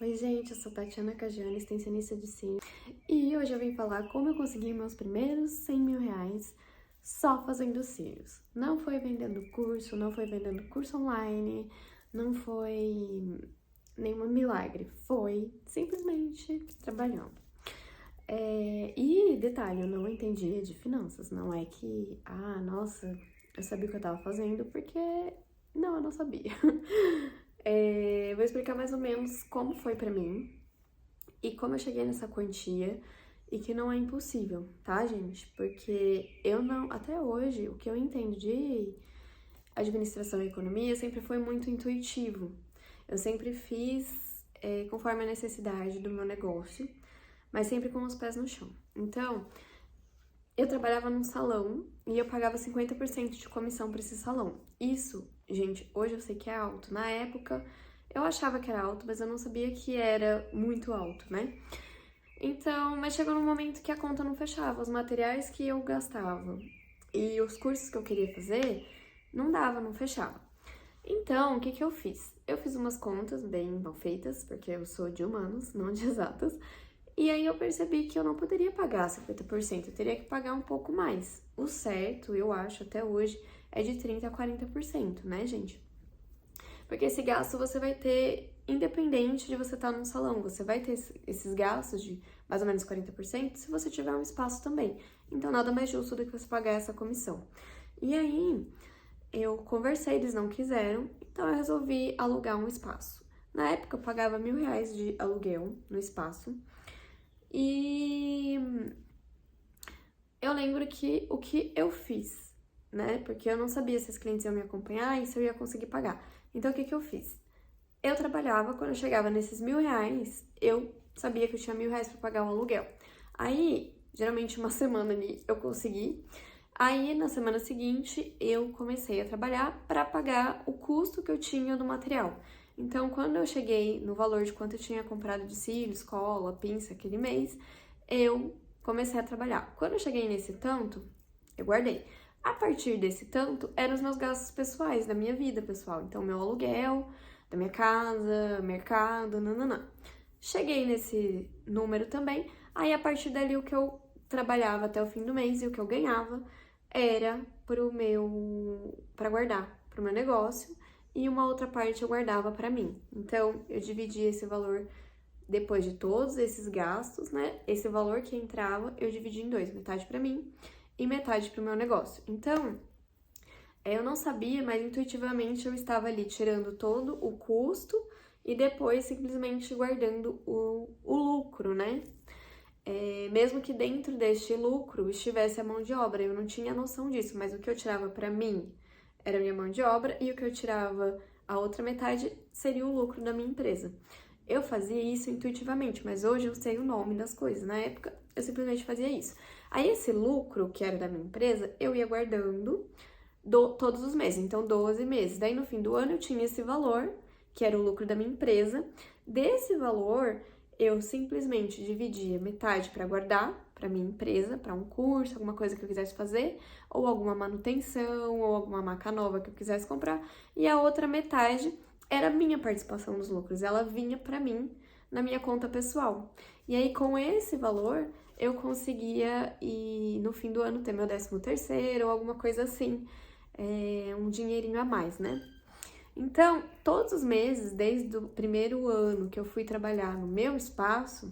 Oi, gente, eu sou Tatiana Cagiani, extensionista de cílios, e hoje eu vim falar como eu consegui meus primeiros 100 mil reais só fazendo cílios. Não foi vendendo curso, não foi vendendo curso online, não foi nenhum milagre, foi simplesmente trabalhando. E detalhe, eu não entendia de finanças, não é que, nossa, eu sabia o que eu tava fazendo, porque não, eu não sabia. Vou explicar mais ou menos como foi pra mim e como eu cheguei nessa quantia e que não é impossível, tá, gente? Porque eu não, até hoje, o que eu entendo de administração e economia sempre foi muito intuitivo. Eu sempre fiz conforme a necessidade do meu negócio, mas sempre com os pés no chão. Então, eu trabalhava num salão e eu pagava 50% de comissão para esse salão. Isso, gente, hoje eu sei que é alto. Na época, eu achava que era alto, mas eu não sabia que era muito alto, né? Então, mas chegou num momento que a conta não fechava. Os materiais que eu gastava e os cursos que eu queria fazer, não dava, não fechava. Então, o que que eu fiz? Eu fiz umas contas bem mal feitas, porque eu sou de humanos, não de exatas, e aí eu percebi que eu não poderia pagar 50%, eu teria que pagar um pouco mais. O certo, eu acho, até hoje, é de 30% a 40%, né, gente? Porque esse gasto você vai ter, independente de você estar num salão, você vai ter esses gastos de mais ou menos 40% se você tiver um espaço também. Então, nada mais justo do que você pagar essa comissão. E aí, eu conversei, eles não quiseram, então eu resolvi alugar um espaço. Na época, eu pagava R$ 1.000 de aluguel no espaço. E eu lembro que o que eu fiz, né? Porque eu não sabia se os clientes iam me acompanhar e se eu ia conseguir pagar. Então, o que que eu fiz? Eu trabalhava, quando eu chegava nesses R$ 1.000, eu sabia que eu tinha R$ 1.000 para pagar o aluguel. Aí, geralmente uma semana ali eu consegui. Aí, na semana seguinte, eu comecei a trabalhar para pagar o custo que eu tinha do material. Então, quando eu cheguei no valor de quanto eu tinha comprado de cílios, cola, pinça aquele mês, eu comecei a trabalhar. Quando eu cheguei nesse tanto, eu guardei. A partir desse tanto, eram os meus gastos pessoais, da minha vida pessoal. Então, meu aluguel, da minha casa, mercado, nananã. Cheguei nesse número também, aí a partir dali o que eu trabalhava até o fim do mês e o que eu ganhava era para guardar pro meu negócio e uma outra parte eu guardava para mim. Então, eu dividia esse valor depois de todos esses gastos, né? Esse valor que entrava, eu dividi em dois, metade para mim e metade para o meu negócio. Então, eu não sabia, mas intuitivamente eu estava ali tirando todo o custo e depois simplesmente guardando o lucro, né? Mesmo que dentro deste lucro estivesse a mão de obra, eu não tinha noção disso, mas o que eu tirava para mim era a minha mão de obra e o que eu tirava a outra metade seria o lucro da minha empresa. Eu fazia isso intuitivamente, mas hoje eu sei o nome das coisas. Na época, eu simplesmente fazia isso. Aí, esse lucro, que era da minha empresa, eu ia guardando todos os meses, então 12 meses. Daí, no fim do ano, eu tinha esse valor, que era o lucro da minha empresa. Desse valor, eu simplesmente dividia metade para guardar para minha empresa, para um curso, alguma coisa que eu quisesse fazer, ou alguma manutenção, ou alguma maca nova que eu quisesse comprar, e a outra metade era a minha participação nos lucros, ela vinha para mim na minha conta pessoal. E aí, com esse valor, eu conseguia, no fim do ano, ter meu 13º ou alguma coisa assim, um dinheirinho a mais, né? Então, todos os meses, desde o primeiro ano que eu fui trabalhar no meu espaço,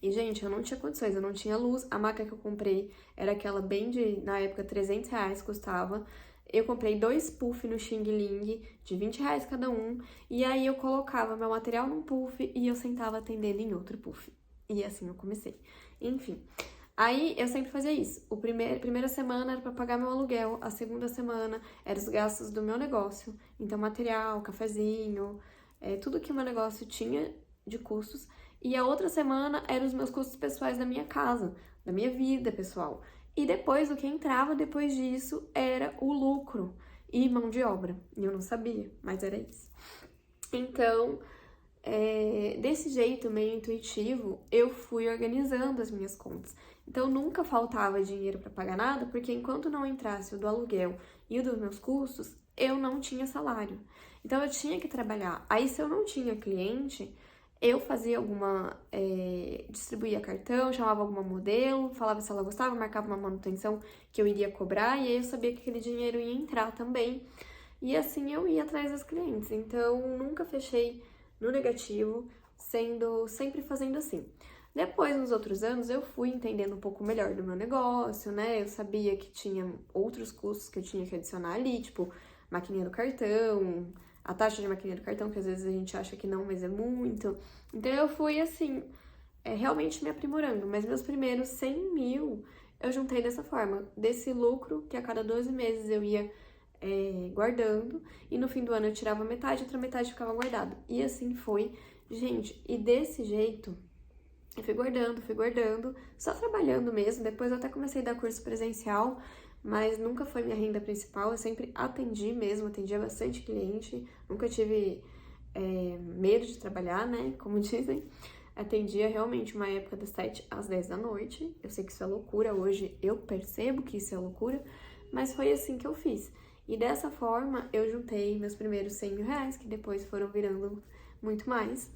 e gente, eu não tinha condições, eu não tinha luz, a maca que eu comprei era aquela bem de, na época, R$ 300 custava. Eu comprei 2 puff no Xing Ling, de R$ 20 cada um, e aí eu colocava meu material num puff e eu sentava atendendo em outro puff. E assim eu comecei. Enfim, aí eu sempre fazia isso. Primeira semana era para pagar meu aluguel, a segunda semana era os gastos do meu negócio. Então, material, cafezinho, tudo que o meu negócio tinha de custos. E a outra semana eram os meus custos pessoais da minha casa, da minha vida pessoal. E depois, o que entrava depois disso era o lucro e mão de obra. E eu não sabia, mas era isso. Então, desse jeito meio intuitivo, eu fui organizando as minhas contas. Então, nunca faltava dinheiro para pagar nada, porque enquanto não entrasse o do aluguel e o dos meus custos, eu não tinha salário. Então, eu tinha que trabalhar. Aí, se eu não tinha cliente, eu fazia distribuía cartão, chamava alguma modelo, falava se ela gostava, marcava uma manutenção que eu iria cobrar, e aí eu sabia que aquele dinheiro ia entrar também. E assim eu ia atrás das clientes. Então, nunca fechei no negativo, sempre fazendo assim. Depois, nos outros anos, eu fui entendendo um pouco melhor do meu negócio, né? Eu sabia que tinha outros custos que eu tinha que adicionar ali, tipo, maquininha do cartão, a taxa de maquininha do cartão, que às vezes a gente acha que não, mas é muito. Então, eu fui, assim, realmente me aprimorando. Mas meus primeiros 100 mil, eu juntei dessa forma. Desse lucro, que a cada 12 meses eu ia guardando, e no fim do ano eu tirava metade, outra metade ficava guardado. E assim foi, gente, e desse jeito eu fui guardando, só trabalhando mesmo. Depois eu até comecei a dar curso presencial, mas nunca foi minha renda principal. Eu sempre atendi mesmo, atendia bastante cliente, nunca tive medo de trabalhar, né, como dizem. Atendia realmente uma época das 7 às 10 da noite. Eu sei que isso é loucura, hoje eu percebo que isso é loucura, mas foi assim que eu fiz. E dessa forma, eu juntei meus primeiros 100 mil reais, que depois foram virando muito mais.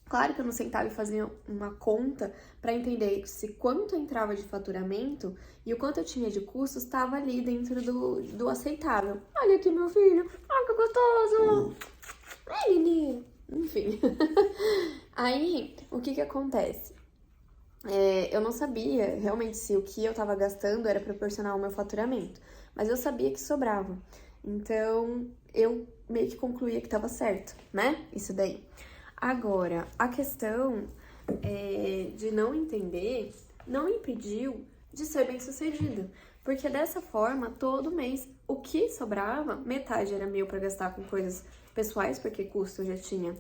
Claro que eu não sentava e fazia uma conta para entender se quanto entrava de faturamento e o quanto eu tinha de custos estava ali dentro do aceitável. Olha aqui, meu filho. Ai, que gostoso. Ai, menino. Enfim. Aí, o que acontece? Eu não sabia realmente se o que eu tava gastando era proporcional ao meu faturamento, mas eu sabia que sobrava. Então, eu meio que concluía que tava certo, né? Isso daí. Agora, a questão de não entender não impediu de ser bem-sucedida, porque dessa forma, todo mês, o que sobrava, metade era meu para gastar com coisas pessoais, porque custo eu já tinha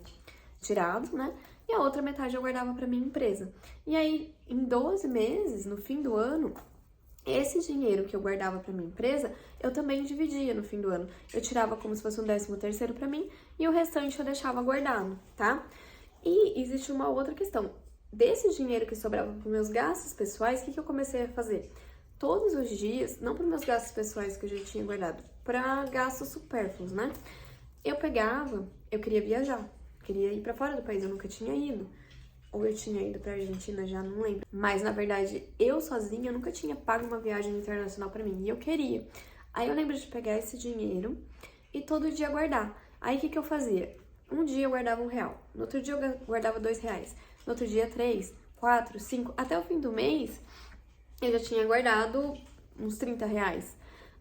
tirado, né? E a outra metade eu guardava para minha empresa. E aí, em 12 meses, no fim do ano, esse dinheiro que eu guardava para minha empresa, eu também dividia no fim do ano. Eu tirava como se fosse um 13º para mim e o restante eu deixava guardado, tá? E existe uma outra questão. Desse dinheiro que sobrava para meus gastos pessoais, o que eu comecei a fazer? Todos os dias, não para meus gastos pessoais que eu já tinha guardado, para gastos supérfluos, né? Eu queria viajar. Queria ir pra fora do país, eu nunca tinha ido. Ou eu tinha ido pra Argentina, já não lembro. Mas, na verdade, eu sozinha nunca tinha pago uma viagem internacional pra mim. E eu queria. Aí eu lembro de pegar esse dinheiro e todo dia guardar. Aí, o que eu fazia? Um dia eu guardava R$1. No outro dia eu guardava R$2. No outro dia, 3, 4, 5. Até o fim do mês, eu já tinha guardado uns R$30.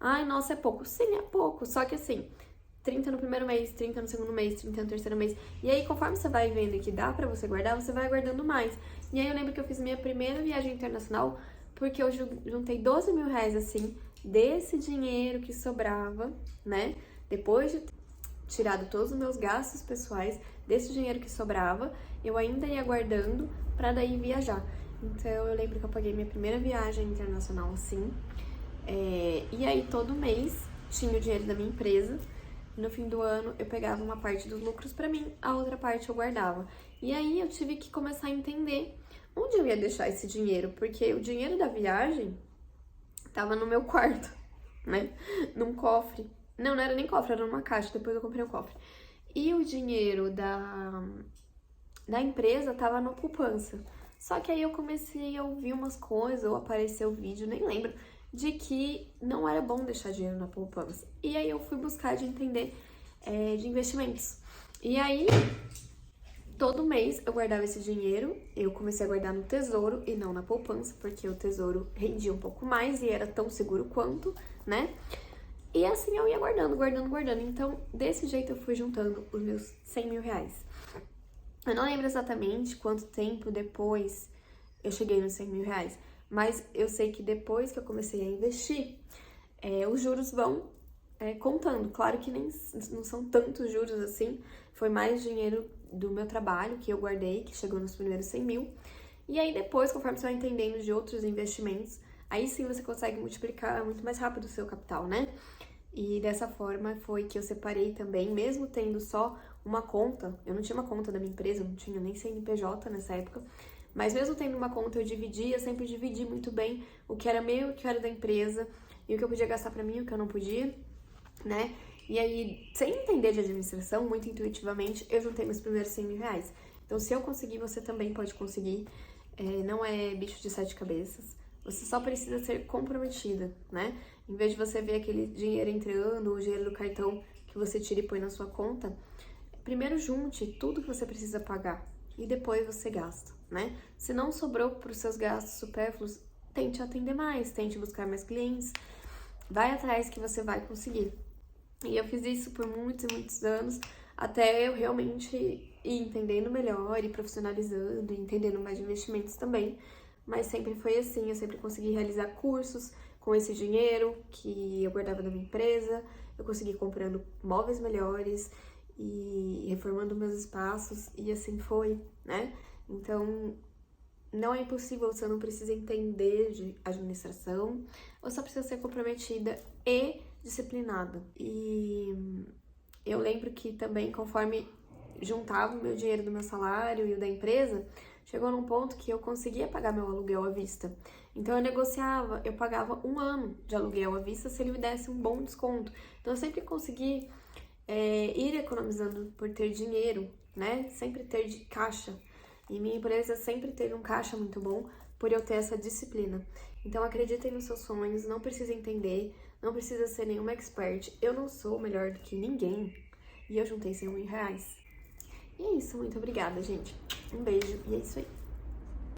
Ai, nossa, é pouco. Sim, é pouco. Só que assim, 30 no primeiro mês, 30 no segundo mês, 30 no terceiro mês. E aí, conforme você vai vendo que dá pra você guardar, você vai guardando mais. E aí, eu lembro que eu fiz minha primeira viagem internacional, porque eu juntei 12 mil reais, assim, desse dinheiro que sobrava, né? Depois de ter tirado todos os meus gastos pessoais, desse dinheiro que sobrava, eu ainda ia guardando pra daí viajar. Então, eu lembro que eu paguei minha primeira viagem internacional, assim. E aí, todo mês, tinha o dinheiro da minha empresa. No fim do ano, eu pegava uma parte dos lucros pra mim, a outra parte eu guardava. E aí, eu tive que começar a entender onde eu ia deixar esse dinheiro, porque o dinheiro da viagem tava no meu quarto, né? Num cofre. Não era nem cofre, era numa caixa, depois eu comprei um cofre. E o dinheiro da empresa tava na poupança. Só que aí eu comecei a ouvir umas coisas, ou apareceu o vídeo, nem lembro, de que não era bom deixar dinheiro na poupança. E aí eu fui buscar de entender de investimentos. E aí, todo mês eu guardava esse dinheiro, eu comecei a guardar no tesouro e não na poupança, porque o tesouro rendia um pouco mais e era tão seguro quanto, né? E assim eu ia guardando. Então, desse jeito eu fui juntando os meus 100 mil reais. Eu não lembro exatamente quanto tempo depois eu cheguei nos 100 mil reais, mas eu sei que depois que eu comecei a investir, os juros vão contando. Claro que não são tantos juros assim, foi mais dinheiro do meu trabalho que eu guardei, que chegou nos primeiros 100 mil. E aí depois, conforme você vai entendendo de outros investimentos, aí sim você consegue multiplicar muito mais rápido o seu capital, né? E dessa forma foi que eu separei também, mesmo tendo só uma conta. Eu não tinha uma conta da minha empresa, eu não tinha nem CNPJ nessa época. Mas mesmo tendo uma conta, eu dividia, sempre dividi muito bem o que era meu, o que era da empresa, e o que eu podia gastar pra mim, o que eu não podia, né? E aí, sem entender de administração, muito intuitivamente, eu juntei meus primeiros 100 mil reais. Então, se eu conseguir, você também pode conseguir. Não é bicho de 7 cabeças. Você só precisa ser comprometida, né? Em vez de você ver aquele dinheiro entrando, o dinheiro do cartão que você tira e põe na sua conta, primeiro junte tudo que você precisa pagar e depois você gasta, né? Se não sobrou para os seus gastos supérfluos, tente atender mais, tente buscar mais clientes, vai atrás que você vai conseguir. E eu fiz isso por muitos e muitos anos, até eu realmente ir entendendo melhor e profissionalizando, e entendendo mais de investimentos também. Mas sempre foi assim, eu sempre consegui realizar cursos com esse dinheiro que eu guardava na minha empresa, eu consegui comprando móveis melhores e reformando meus espaços, e assim foi, né? Então, não é impossível, você não precisa entender de administração, você só precisa ser comprometida e disciplinada. E eu lembro que também, conforme juntava o meu dinheiro do meu salário e o da empresa, chegou num ponto que eu conseguia pagar meu aluguel à vista. Então eu negociava, eu pagava 1 ano de aluguel à vista se ele me desse um bom desconto. Então eu sempre consegui ir economizando por ter dinheiro, né? Sempre ter de caixa. E minha empresa sempre teve um caixa muito bom por eu ter essa disciplina. Então acreditem nos seus sonhos, não precisa entender, não precisa ser nenhuma expert. Eu não sou melhor do que ninguém e eu juntei 100 mil reais. E é isso, muito obrigada, gente. Um beijo e é isso aí.